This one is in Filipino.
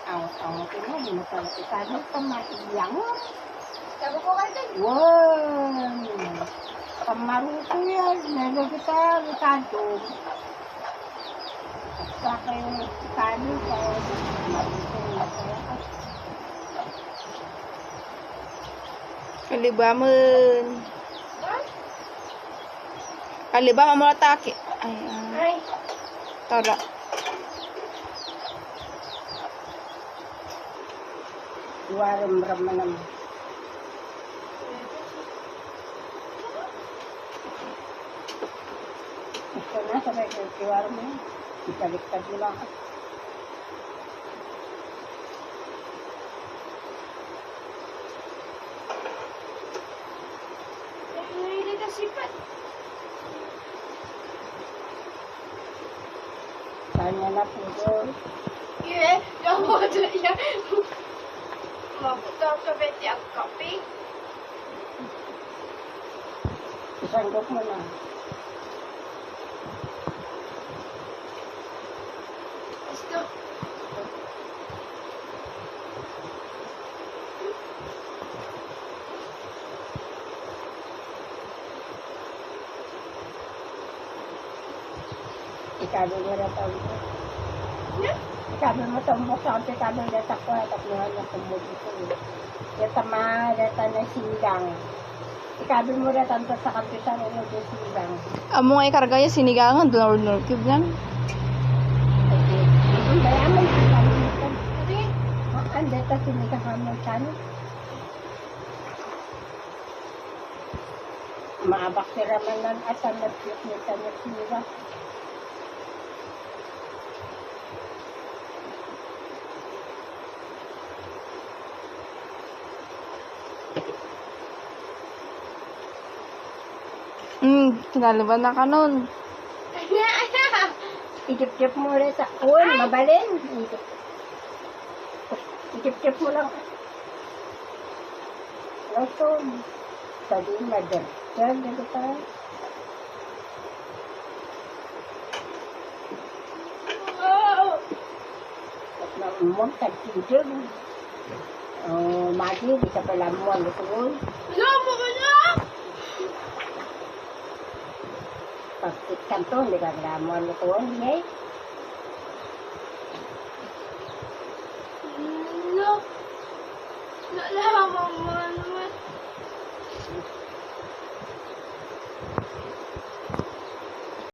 Ang kino, di mo talaga sabi ka maiyang. Sabi ko kayo din. Wow! Pamaruto yan. Meron kita, Ricardo. At sa kayo, Ricardo, kaya maruto yan. Kalibaman. Kalibaman mo atake. Ay, Ay. tara. Iwaram ramanam. Ito na, sabay ko, iwaram mo yan. Italiktad mo lang. Hindi ka sipat. Kanya na po doon. Yeah, gawa doon yan. Mabuto ka ba ang kape? Isanggok mo na. Gusto. Ikabi mo na tawag mo. Yeah. Ikabi mo tumbok sa akin, ikabi mo na takwa, takluhan na tumbok ito. Yata na silang. Ikabi mo na tanto sa kampisan mo yung silang. Amo nga ikarga ya sinigangan doon na cube yan. Bayaman yung kalimutan. Hindi. Anda ta sinigang mo siya. Maabak si Ramanan at ang nagpiyot niya sa nagpiyot. Kinaliban na ka nun. Itip-tip mo rin sa uwan, mabalin. Itip-tip mo lang. Lason. Sabihin na dyan. Dyan, dito tayo. Wow. At naumon, tagtidyon. Oh, magi, di ka pala mo ang lutuon. Wala mo ka na. Pagkit kanto, hindi ka pala mo ang lutuon. Yay. No. Wala mo.